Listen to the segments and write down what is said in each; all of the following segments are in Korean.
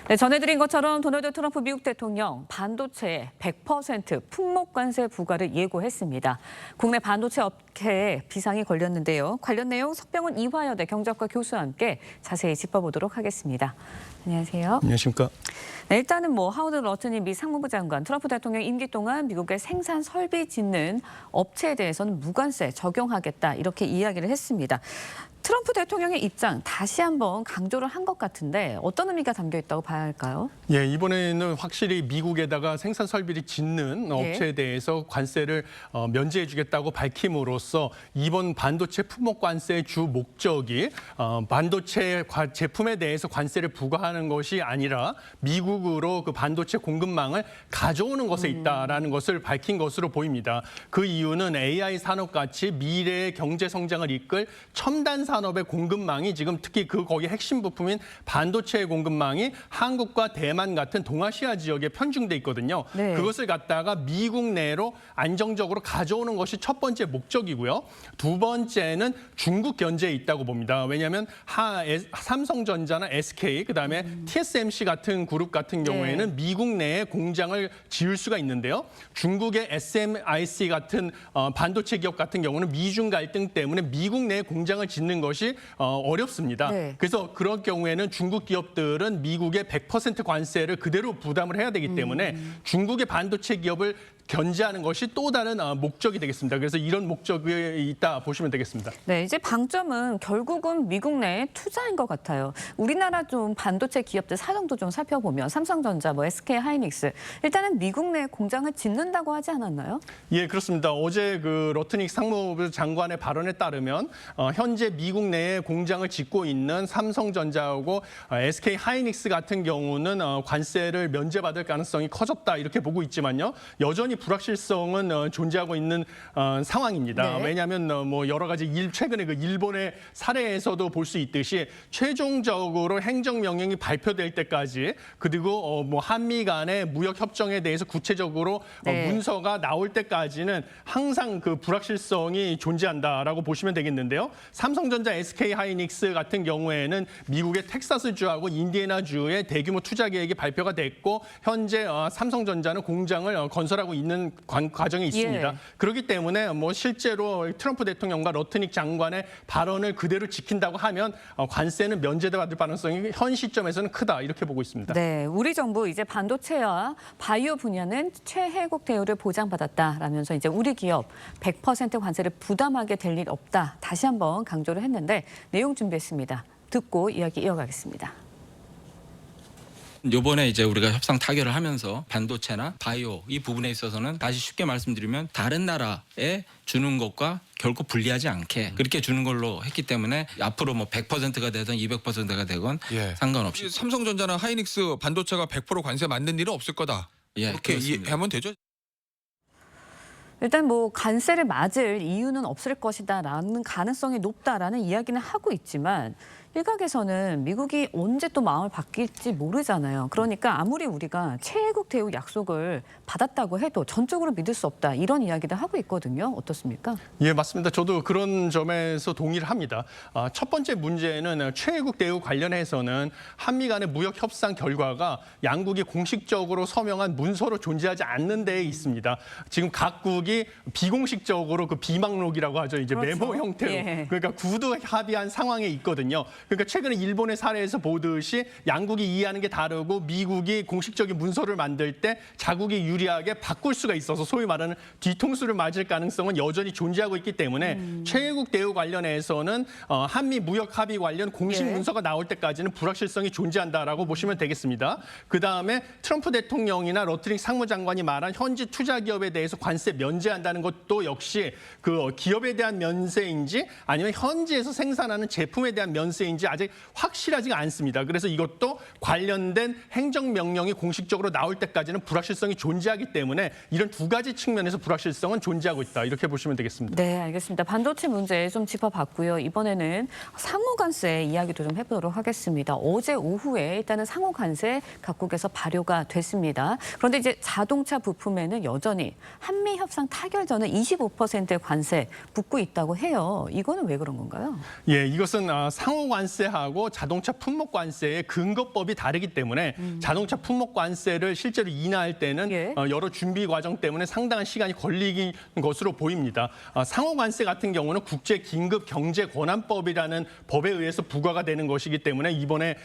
네, 전해드린 것처럼 도널드 트럼프 미국 대통령 반도체에 100% 품목 관세 부과를 예고했습니다. 국내 반도체 업계에 비상이 걸렸는데요. 관련 내용 석병훈 이화여대 경제학과 교수와 함께 자세히 짚어보도록 하겠습니다. 안녕하세요. 안녕하십니까. 네, 일단은 하워드 러튼이 미 상무부 장관 트럼프 대통령 임기 동안 미국의 생산 설비 짓는 업체에 대해서는 무관세 적용하겠다 이렇게 이야기를 했습니다. 트럼프 대통령의 입장 다시 한번 강조를 한 것 같은데 어떤 의미가 담겨 있다고 봐야 할까요? 예, 이번에는 확실히 미국에다가 생산 설비를 짓는 업체에 대해서 관세를 면제해 주겠다고 밝힘으로써 이번 반도체 품목 관세의 주 목적이 반도체 제품에 대해서 관세를 부과하는 것이 아니라 미국으로 그 반도체 공급망을 가져오는 것에 있다라는 것을 밝힌 것으로 보입니다. 그 이유는 AI 산업같이 미래의 경제 성장을 이끌 첨단 산업의 공급망이 지금 특히 거기 핵심 부품인 반도체의 공급망이 한국과 대만 같은 동아시아 지역에 편중돼 있거든요. 네. 그것을 갖다가 미국 내로 안정적으로 가져오는 것이 첫 번째 목적이고요. 두 번째는 중국 견제에 있다고 봅니다. 왜냐하면 삼성전자나 SK, 그다음에 TSMC 같은 그룹 같은 경우에는 미국 내에 공장을 지을 수가 있는데요. 중국의 SMIC 같은 반도체 기업 같은 경우는 미중 갈등 때문에 미국 내에 공장을 짓는 것이 어렵습니다. 네. 그래서 그런 경우에는 중국 기업들은 미국의 100% 관세를 그대로 부담을 해야 되기 때문에 중국의 반도체 기업을 견제하는 것이 또 다른 목적이 되겠습니다. 그래서 이런 목적이 있다 보시면 되겠습니다. 네, 이제 방점은 결국은 미국 내 투자인 것 같아요. 우리나라 좀 반도체 기업들 사정도 좀 살펴보면 삼성전자, SK 하이닉스 일단은 미국 내 공장을 짓는다고 하지 않았나요? 예, 그렇습니다. 어제 그 러트닉 상무부 장관의 발언에 따르면 현재 미국 내에 공장을 짓고 있는 삼성전자하고 SK 하이닉스 같은 경우는 관세를 면제받을 가능성이 커졌다 이렇게 보고 있지만요. 여전히 불확실성은 존재하고 있는 상황입니다. 네. 왜냐하면 여러 가지 최근에 그 일본의 사례에서도 볼 수 있듯이 최종적으로 행정명령이 발표될 때까지 그리고 한미 간의 무역 협정에 대해서 구체적으로 네. 문서가 나올 때까지는 항상 그 불확실성이 존재한다라고 보시면 되겠는데요. 삼성전자, SK 하이닉스 같은 경우에는 미국의 텍사스주하고 인디애나주의 대규모 투자 계획이 발표가 됐고 현재 삼성전자는 공장을 건설하고 있는 과정에 있습니다. 예. 그렇기 때문에 실제로 트럼프 대통령과 러트닉 장관의 발언을 그대로 지킨다고 하면 관세는 면제받을 가능성이 현 시점에서는 크다 이렇게 보고 있습니다. 네, 우리 정부 이제 반도체와 바이오 분야는 최혜국 대우를 보장받았다라면서 이제 우리 기업 100% 관세를 부담하게 될 일 없다. 다시 한번 강조를 했는데 내용 준비했습니다. 듣고 이야기 이어가겠습니다. 요번에 이제 우리가 협상 타결을 하면서 반도체나 바이오 이 부분에 있어서는 다시 쉽게 말씀드리면 다른 나라에 주는 것과 결코 불리하지 않게 그렇게 주는 걸로 했기 때문에 앞으로 100%가 되든 200%가 되건 상관없이 삼성전자나 하이닉스 반도체가 100% 관세 맞는 일은 없을 거다. 그렇게 이해하면 되죠? 일단 관세를 맞을 이유는 없을 것이다라는 가능성이 높다라는 이야기는 하고 있지만 일각에서는 미국이 언제 또 마음을 바뀔지 모르잖아요. 그러니까 아무리 우리가 최혜국 대우 약속을 받았다고 해도 전적으로 믿을 수 없다 이런 이야기도 하고 있거든요. 어떻습니까? 예, 맞습니다. 저도 그런 점에서 동의를 합니다. 첫 번째 문제는 최혜국 대우 관련해서는 한미 간의 무역 협상 결과가 양국이 공식적으로 서명한 문서로 존재하지 않는 데에 있습니다. 지금 각국이 비공식적으로 그 비망록이라고 하죠. 이제 그렇죠. 메모 형태로. 예. 그러니까 구두 합의한 상황에 있거든요. 그러니까 최근에 일본의 사례에서 보듯이 양국이 이해하는 게 다르고 미국이 공식적인 문서를 만들 때 자국이 유리하게 바꿀 수가 있어서 소위 말하는 뒤통수를 맞을 가능성은 여전히 존재하고 있기 때문에 최혜국 대우 관련해서는 한미 무역 합의 관련 공식 예. 문서가 나올 때까지는 불확실성이 존재한다라고 보시면 되겠습니다. 그다음에 트럼프 대통령이나 러트닉 상무장관이 말한 현지 투자 기업에 대해서 관세 면제한다는 것도 역시 그 기업에 대한 면세인지 아니면 현지에서 생산하는 제품에 대한 면세인지 아직 확실하지가 않습니다. 그래서 이것도 관련된 행정명령이 공식적으로 나올 때까지는 불확실성이 존재하기 때문에 이런 두 가지 측면에서 불확실성은 존재하고 있다. 이렇게 보시면 되겠습니다. 네, 알겠습니다. 반도체 문제 좀 짚어봤고요. 이번에는 상호관세 이야기도 좀 해보도록 하겠습니다. 어제 오후에 일단은 상호관세 각국에서 발효가 됐습니다. 그런데 이제 자동차 부품에는 여전히 한미 협상 타결 전에 25%의 관세 붙고 있다고 해요. 이거는 왜 그런 건가요? 예, 이것은 상호관세 관세하고 자동차 품목 관세의 근거법이 다르기 때문에 자동차 품목 관세를 실제로 인하할 때는 예. 여러 준비 과정 때문에 상당한 시간이 걸리는 것으로 보입니다. 상호 관세 같은 경우는 국제 긴급 경제 권한법이라는 법에 의해서 부과가 되는 것이기 때문에 이번에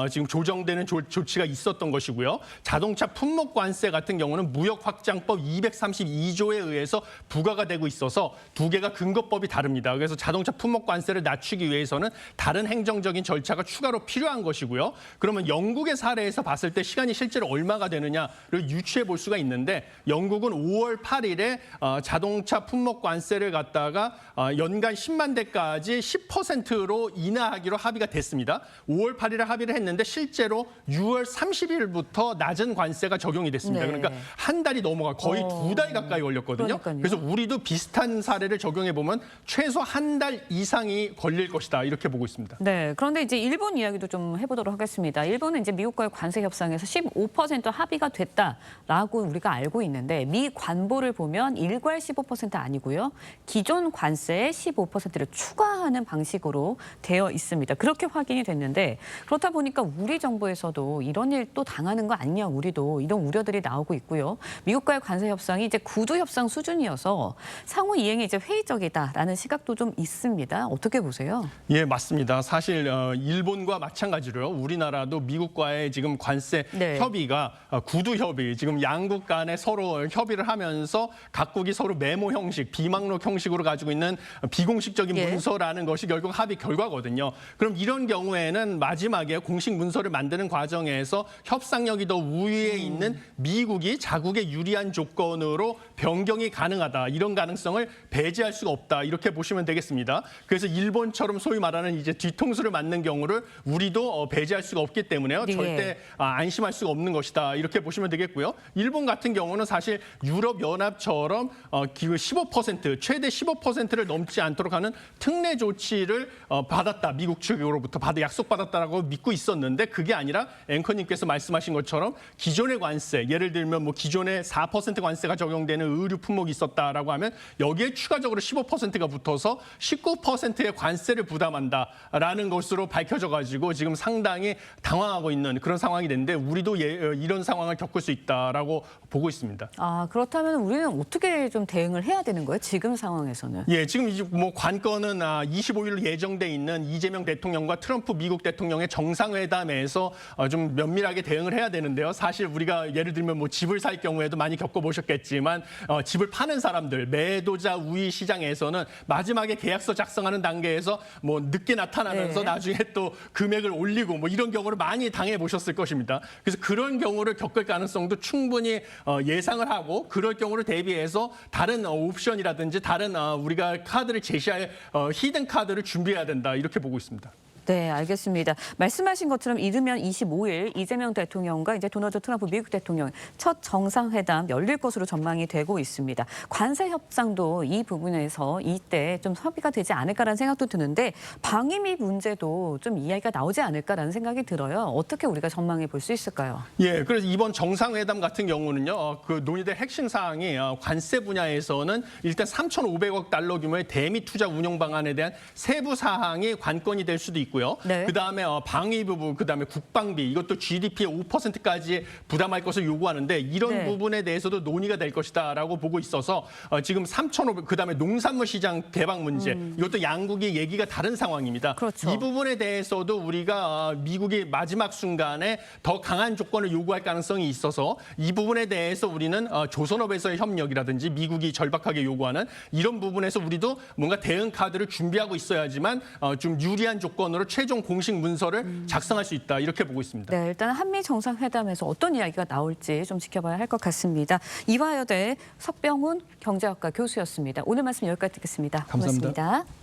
지금 조정되는 조치가 있었던 것이고요. 자동차 품목 관세 같은 경우는 무역 확장법 232조에 의해서 부과가 되고 있어서 두 개가 근거법이 다릅니다. 그래서 자동차 품목 관세를 낮추기 위해서는 다른 행정적인 절차가 추가로 필요한 것이고요. 그러면 영국의 사례에서 봤을 때 시간이 실제로 얼마가 되느냐를 유추해 볼 수가 있는데 영국은 5월 8일에 자동차 품목 관세를 갖다가 연간 10만 대까지 10%로 인하하기로 합의가 됐습니다. 5월 8일에 합의를 했는데 실제로 6월 30일부터 낮은 관세가 적용이 됐습니다. 네. 그러니까 한 달이 넘어가 거의 2달 가까이 걸렸거든요. 그러니까요. 그래서 우리도 비슷한 사례를 적용해 보면 최소 한 달 이상이 걸릴 것이다 이렇게 보고 있습니다. 네, 그런데 이제 일본 이야기도 좀 해보도록 하겠습니다. 일본은 이제 미국과의 관세 협상에서 15% 합의가 됐다라고 우리가 알고 있는데 미 관보를 보면 일괄 15% 아니고요. 기존 관세에 15%를 추가하는 방식으로 되어 있습니다. 그렇게 확인이 됐는데 그렇다 보니까 우리 정부에서도 이런 일 또 당하는 거 아니냐 우리도 이런 우려들이 나오고 있고요. 미국과의 관세 협상이 이제 구두 협상 수준이어서 상호 이행이 이제 회의적이다라는 시각도 좀 있습니다. 어떻게 보세요? 예, 맞습니다. 사실 일본과 마찬가지로요. 우리나라도 미국과의 지금 관세 네. 협의가 구두 협의, 지금 양국 간에 서로 협의를 하면서 각국이 서로 메모 형식, 비망록 형식으로 가지고 있는 비공식적인 예. 문서라는 것이 결국 합의 결과거든요. 그럼 이런 경우에는 마지막에 공식 문서를 만드는 과정에서 협상력이 더 우위에 있는 미국이 자국의 유리한 조건으로 변경이 가능하다. 이런 가능성을 배제할 수가 없다. 이렇게 보시면 되겠습니다. 그래서 일본처럼 소위 말하는 이제 뒤통수를 맞는 경우를 우리도 배제할 수가 없기 때문에요. 네. 절대 안심할 수가 없는 것이다. 이렇게 보시면 되겠고요. 일본 같은 경우는 사실 유럽연합처럼 15% 최대 15%를 넘지 않도록 하는 특례 조치를 받았다. 미국 측으로부터 약속받았다라고 믿고 있었는데 그게 아니라 앵커님께서 말씀하신 것처럼 기존의 관세, 예를 들면 뭐 기존에 4% 관세가 적용되는 의류 품목이 있었다라고 하면 여기에 추가적으로 15%가 붙어서 19%의 관세를 부담한다라는 것으로 밝혀져 가지고 지금 상당히 당황하고 있는 그런 상황이 됐는데 우리도 이런 상황을 겪을 수 있다라고 보고 있습니다. 아, 그렇다면 우리는 어떻게 좀 대응을 해야 되는 거예요? 지금 상황에서는. 예, 지금 이제 뭐 관건은 25일로 예정돼 있는 이재명 대통령과 트럼프 미국 대통령의 정상회담에서 좀 면밀하게 대응을 해야 되는데요. 사실 우리가 예를 들면 뭐 집을 살 경우에도 많이 겪어보셨겠지만 집을 파는 사람들, 매도자 우위 시장에서는 마지막에 계약서 작성하는 단계에서 뭐 늦게 나타나면서 네. 나중에 또 금액을 올리고 뭐 이런 경우를 많이 당해 보셨을 것입니다. 그래서 그런 경우를 겪을 가능성도 충분히 예상을 하고 그럴 경우를 대비해서 다른 옵션이라든지 다른 우리가 카드를 제시할 히든 카드를 준비해야 된다 이렇게 보고 있습니다. 네, 알겠습니다. 말씀하신 것처럼 이르면 25일 이재명 대통령과 이제 도널드 트럼프 미국 대통령 첫 정상회담 열릴 것으로 전망이 되고 있습니다. 관세 협상도 이 부분에서 이때 좀 협의가 되지 않을까라는 생각도 드는데 방위비 문제도 좀 이야기가 나오지 않을까라는 생각이 들어요. 어떻게 우리가 전망해 볼 수 있을까요? 예, 그래서 이번 정상회담 같은 경우는요, 그 논의될 핵심 사항이 관세 분야에서는 일단 3,500억 달러 규모의 대미 투자 운용 방안에 대한 세부 사항이 관건이 될 수도 있고요. 네. 그다음에 방위 부분, 그다음에 국방비 이것도 GDP의 5%까지 부담할 것을 요구하는데 이런 네. 부분에 대해서도 논의가 될 것이다라고 보고 있어서 지금 3,500 그다음에 농산물 시장 개방 문제 이것도 양국이 얘기가 다른 상황입니다. 그렇죠. 이 부분에 대해서도 우리가 미국이 마지막 순간에 더 강한 조건을 요구할 가능성이 있어서 이 부분에 대해서 우리는 조선업에서의 협력이라든지 미국이 절박하게 요구하는 이런 부분에서 우리도 뭔가 대응 카드를 준비하고 있어야지만 좀 유리한 조건으로 최종 공식 문서를 작성할 수 있다 이렇게 보고 있습니다. 네, 일단 한미 정상회담에서 어떤 이야기가 나올지 좀 지켜봐야 할 것 같습니다. 이화여대 석병훈 경제학과 교수였습니다. 오늘 말씀 여기까지 듣겠습니다. 감사합니다. 고맙습니다.